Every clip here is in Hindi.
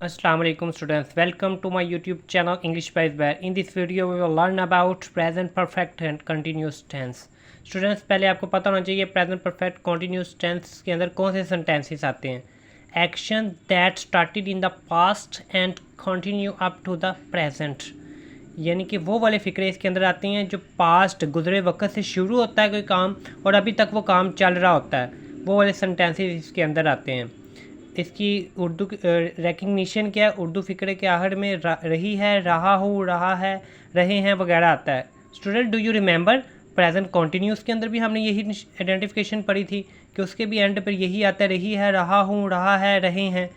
Assalamu alaikum students, welcome to my YouTube channel English by Zubair. In this video we will learn about present perfect and continuous tense. Students, पहले आपको पता होना चाहिए present perfect continuous tense के अंदर कौन से sentences आते हैं. Action that started in the past and continue up to the present. यानी कि वो वाले फ़िक्रे इसके अंदर आती हैं जो पास्ट गुजरे वक्त से शुरू होता है कोई काम और अभी तक वो काम चल रहा होता है, वो वाले सेंटेंसेस इसके अंदर आते हैं. इसकी उर्दू रिकग्निशन क्या है, उर्दू फ़िक्रे के आखिर में रही है, रहा हूँ, रहा है, रहे हैं वगैरह आता है. Student, do you remember present continuous के अंदर भी हमने यही आइडेंटिफिकेशन पढ़ी थी कि उसके भी एंड पर यही आता है, रही है, रहा हूँ, रहा है, रहे हैं.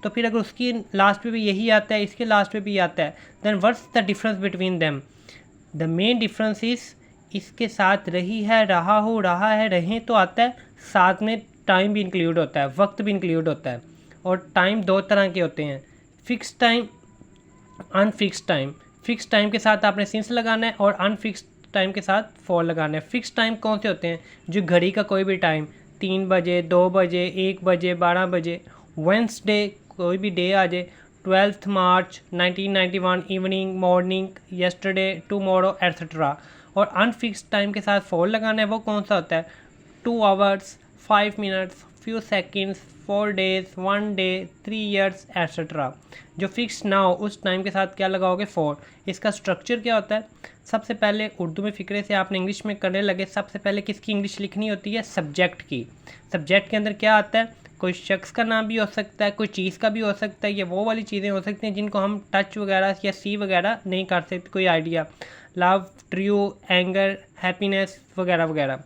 तो फिर अगर उसकी लास्ट पे भी यही आता है, इसके लास्ट पे भी आता है, then what's the difference between them. The main difference is इसके साथ रही है, रहा हूँ, रहा है, रहे तो आता है, साथ में टाइम भी इंक्लूड होता है, वक्त भी इंक्लूड होता है. और टाइम दो तरह के होते हैं, fix time, unfix time. Fix time के साथ आपने सिंस लगाना है और अनफिक्स टाइम के साथ फॉर लगाना है. फिक्स टाइम कौन से होते हैं? जो घड़ी का कोई भी टाइम, 3 बजे, 2 बजे, 1 बजे, 12 बजे. वेंसडे, कोई भी डे आ जाए, 12 मार्च 1991 evening, morning, yesterday, tomorrow etcetera. और अनफिक्स टाइम के साथ फॉर लगाना है, वो कौन सा होता है? 2 hours, 5 minutes, few seconds, 4 days, 1 day, 3 years etcetera. जो फिक्स ना हो उस टाइम के साथ क्या लगाओगे? फॉर. इसका स्ट्रक्चर क्या होता है? सबसे पहले उर्दू में फ़िक्रे से आपने इंग्लिश में करने लगे, सबसे पहले किसकी इंग्लिश लिखनी होती है? सब्जेक्ट की. सब्जेक्ट के अंदर क्या आता है? कोई शख्स का नाम भी हो सकता है, कोई चीज़ का भी हो सकता है, या वो वाली चीज़ें हो सकती हैं जिनको हम टच वगैरह या सी वगैरह नहीं कर सकते. कोई idea, love, true, anger, happiness वगैरह वगैरह.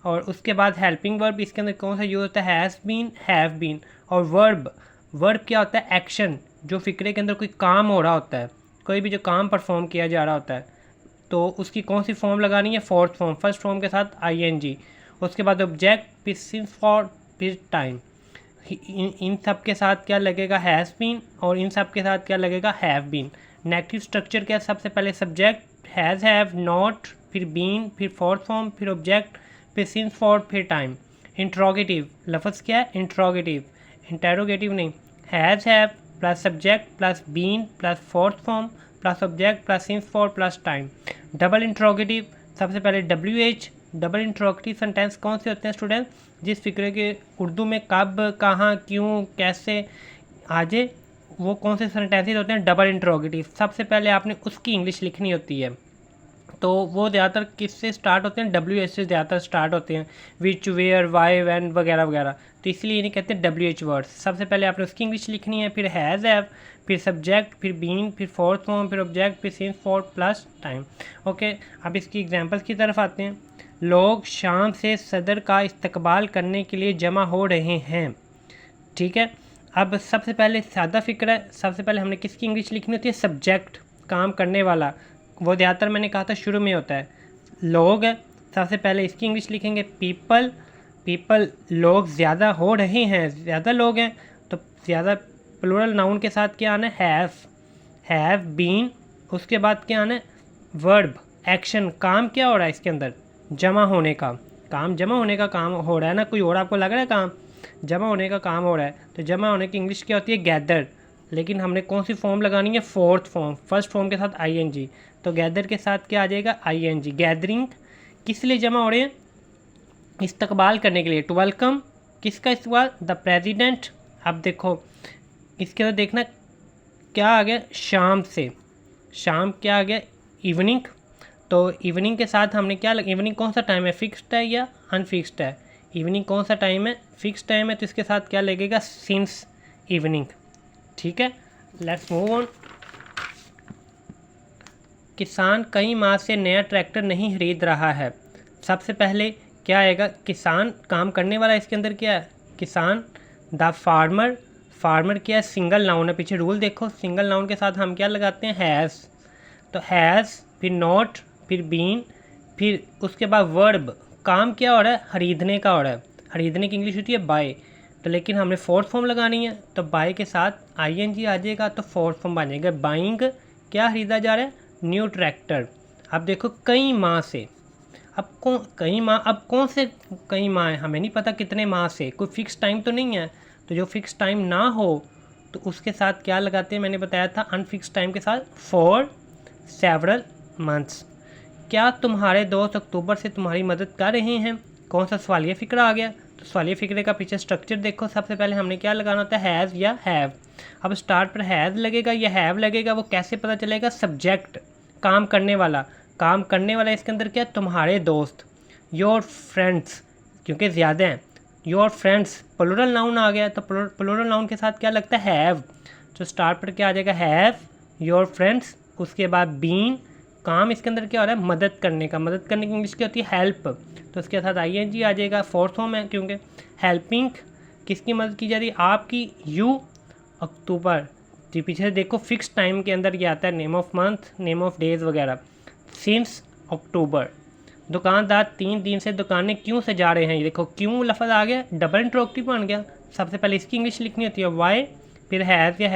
और उसके बाद हेल्पिंग वर्ब इसके अंदर कौन सा यूज़ होता है? Has been, have been. और वर्ब, वर्ब क्या होता है? एक्शन. जो फ़िक्रे के अंदर कोई काम हो रहा होता है, कोई भी जो काम परफॉर्म किया जा रहा होता है, तो उसकी कौन सी फॉर्म लगानी है? Fourth form. फर्स्ट फॉर्म के साथ ING. उसके बाद ऑब्जेक्ट, फिर सिंस, फॉर, फिर टाइम. इन सब के साथ क्या लगेगा? Has been. और इन सब के साथ क्या लगेगा? Have been. नेगेटिव स्ट्रक्चर क्या है? सबसे पहले सब्जेक्ट, हैज़, हैव, नॉट, फिर बीन, फिर फोर्थ फॉर्म, फिर ऑब्जेक्ट, फिर सिंस, फॉर, फिर टाइम. इंट्रोगेटिव लफ्ज़ क्या है? इंट्रोगेटिव, इंटेरोगेटिव नहीं. Has, have plus subject plus been plus fourth form plus object plus since, for plus time. Double interrogative, सबसे पहले WH. डबल इंट्रोगेटिव सेंटेंस कौन से होते हैं स्टूडेंट? जिस फिक्रे के उर्दू में कब, कहाँ, क्यों, कैसे आ जाए, वो कौन से सेंटेंसेस होते हैं? Double interrogative. सबसे पहले आपने उसकी इंग्लिश लिखनी होती है, तो वो ज़्यादातर किससे स्टार्ट होते हैं? WH से ज़्यादातर स्टार्ट होते हैं. विच, वेयर, वाई, वैन वगैरह वगैरह. तो इसलिए इन्हें कहते हैं WH वर्ड्स. सबसे पहले आपने उसकी इंग्लिश लिखनी है, फिर हैज़, हैव, फिर सब्जेक्ट, फिर बीन, फिर फोर्थ फॉर्म, फिर ऑब्जेक्ट, फिर since, for plus time. Okay, अब इसकी एग्जांपल्स की तरफ आते हैं. लोग शाम से सदर का इस्तकबाल करने के लिए जमा हो रहे हैं. ठीक है, अब सबसे पहले सादा फ़िक्र है. सबसे पहले हमने किसकी इंग्लिश लिखनी होती है? सब्जेक्ट, काम करने वाला. वो ज़्यादातर मैंने कहा था शुरू में होता है. लोग है, सबसे पहले इसकी इंग्लिश लिखेंगे पीपल. पीपल, लोग ज़्यादा हो रहे हैं, ज़्यादा लोग हैं, तो ज़्यादा प्लूरल नाउन के साथ क्या आना है? Have been. उसके बाद क्या आना है? Verb, action. काम क्या हो रहा है इसके अंदर? जमा होने का काम. जमा होने का काम हो रहा है ना, कोई और आपको लग रहा है काम? जमा होने का काम हो रहा है, तो जमा होने की इंग्लिश क्या होती है? गैदर. लेकिन हमने कौन सी फॉर्म लगानी है? Fourth form. फर्स्ट फॉर्म के साथ ING. तो गैदर के साथ क्या आ जाएगा? ING. गैदरिंग. किस लिए जमा हो रहे हैं? इस्तकबाल करने के लिए, टू वेलकम. किसका इस्तकबाल? The president. अब देखो इसके अंदर देखना क्या आ गया? शाम से. शाम क्या आ गया? इवनिंग. तो इवनिंग के साथ हमने क्या इवनिंग कौन सा टाइम है? फिक्स्ड है या अनफिक्स्ड है? इवनिंग कौन सा टाइम है? फिक्स्ड टाइम है, तो इसके साथ क्या लगेगा? Since evening. ठीक है, लेट्स मूव ऑन. किसान कई माह से नया ट्रैक्टर नहीं खरीद रहा है. सबसे पहले क्या आएगा? किसान, काम करने वाला. इसके अंदर क्या है? किसान. The farmer. फार्मर क्या है? सिंगल नाउन है. पीछे रूल देखो, सिंगल नाउन के साथ हम क्या लगाते हैं? हैज़. तो हैज़, फिर नॉट, फिर बीन, फिर उसके बाद वर्ब. काम क्या हो रहा है? खरीदने का हो रहा है. खरीदने की इंग्लिश होती है बाय. तो लेकिन हमने फोर्थ फॉर्म लगानी है, तो बाय के साथ ING आ जाएगा, तो फोर्थ फॉर्म बन जाएगा. बाइंग, क्या खरीदा जा रहा है? New tractor. अब देखो कई माह से. अब कई माह, अब कौन से कई माह है? हमें नहीं पता कितने माह से. कोई फिक्स टाइम तो नहीं है. तो जो फिक्स टाइम ना हो तो उसके साथ क्या लगाते हैं, मैंने बताया था अनफिक्स टाइम के साथ फॉर सेवरल मंथ्स। क्या तुम्हारे दोस्त अक्टूबर से तुम्हारी मदद कर रहे हैं? कौन सा सवालिया फ़िक्रा आ गया? तो सवालिया फ़िक्रे का पीछे स्ट्रक्चर देखो। सबसे पहले हमने क्या लगाना होता है, हैज़ या हैव। अब स्टार्ट पर हैज़ लगेगा या हैव लगेगा, वो कैसे पता चलेगा? सब्जेक्ट, काम करने वाला, काम करने वाला इसके अंदर क्या, तुम्हारे दोस्त, योर फ्रेंड्स, क्योंकि ज़्यादा हैं, योर फ्रेंड्स प्लूरल नाउन आ गया, तो प्लूरल नाउन के साथ क्या लगता है, हैव। तो स्टार्ट पर क्या आ जाएगा, हैव योर फ्रेंड्स। उसके बाद बीन, काम इसके अंदर क्या हो रहा है, मदद करने का। मदद करने की इंग्लिश क्या होती है, हेल्प। तो उसके साथ ING आ जाएगा, फोर्थ फॉर्म है, क्योंकि हेल्पिंग किसकी मदद की जा रही है, आपकी। यू अक्टूबर जी, पीछे देखो फिक्स टाइम के अंदर ये आता है, name of month, name of days वगैरह। सिंस अक्टूबर, दुकानदार 3 दिन से दुकानें क्यों सजा रहे हैं, ये देखो क्यों लफ्ज़ आ गया, डबल इंट्रोगेटिव बन गया। सबसे पहले इसकी इंग्लिश लिखनी होती है वाई, फिर हैज़ या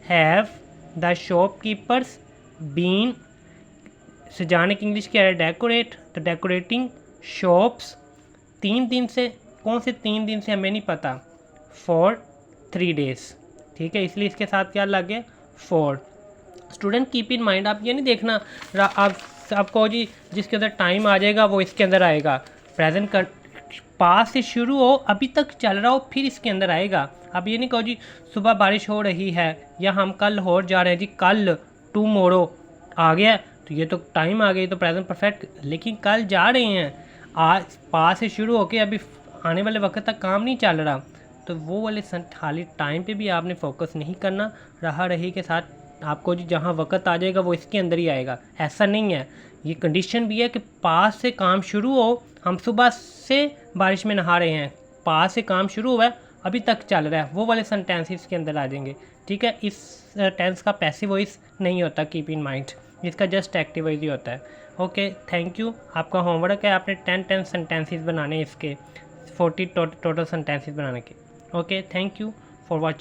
हैव द शॉपकीपर्स बीन, सजाने की इंग्लिश क्या है, डेकोरेट, तो डेकोरेटिंग शॉप्स। 3 दिन से, कौन से 3 दिन से हमें नहीं पता, फॉर 3 डेज, ठीक है, इसलिए इसके साथ क्या लग गया, for. Student keep in mind, आप ये नहीं देखना आपको जी जिसके अंदर टाइम आ जाएगा वो इसके अंदर आएगा। प्रेजेंट कर पास से शुरू हो, अभी तक चल रहा हो, फिर इसके अंदर आएगा। अब ये नहीं कहो जी सुबह बारिश हो रही है या हम कल हो जा रहे हैं जी, कल टुमारो आ गया, तो ये तो टाइम आ गई, तो प्रेजेंट परफेक्ट, लेकिन कल जा रहे हैं, आज पास से शुरू होके अभी आने वाले वक्त तक काम नहीं चल रहा, तो वो वाले खाली टाइम पे भी आपने फोकस नहीं करना। रहा रही के साथ आपको जी जहाँ वक्त आ जाएगा वो इसके अंदर ही आएगा, ऐसा नहीं है। ये कंडीशन भी है कि पास से काम शुरू हो, हम सुबह से बारिश में नहा रहे हैं, पास से काम शुरू हुआ है, अभी तक चल रहा है, वो वाले सेंटेंस इसके अंदर आ जाएंगे, ठीक है। इस टेंस का पैसिव वॉइस नहीं होता, कीप इन माइंड, इसका जस्ट एक्टिव वॉइस ही होता है। Okay, thank you. आपका होमवर्क है, आपने 10 सेंटेंसेस बनाने, इसके 40 टोटल सेंटेंसेस बनाने के। Okay, thank you for watching.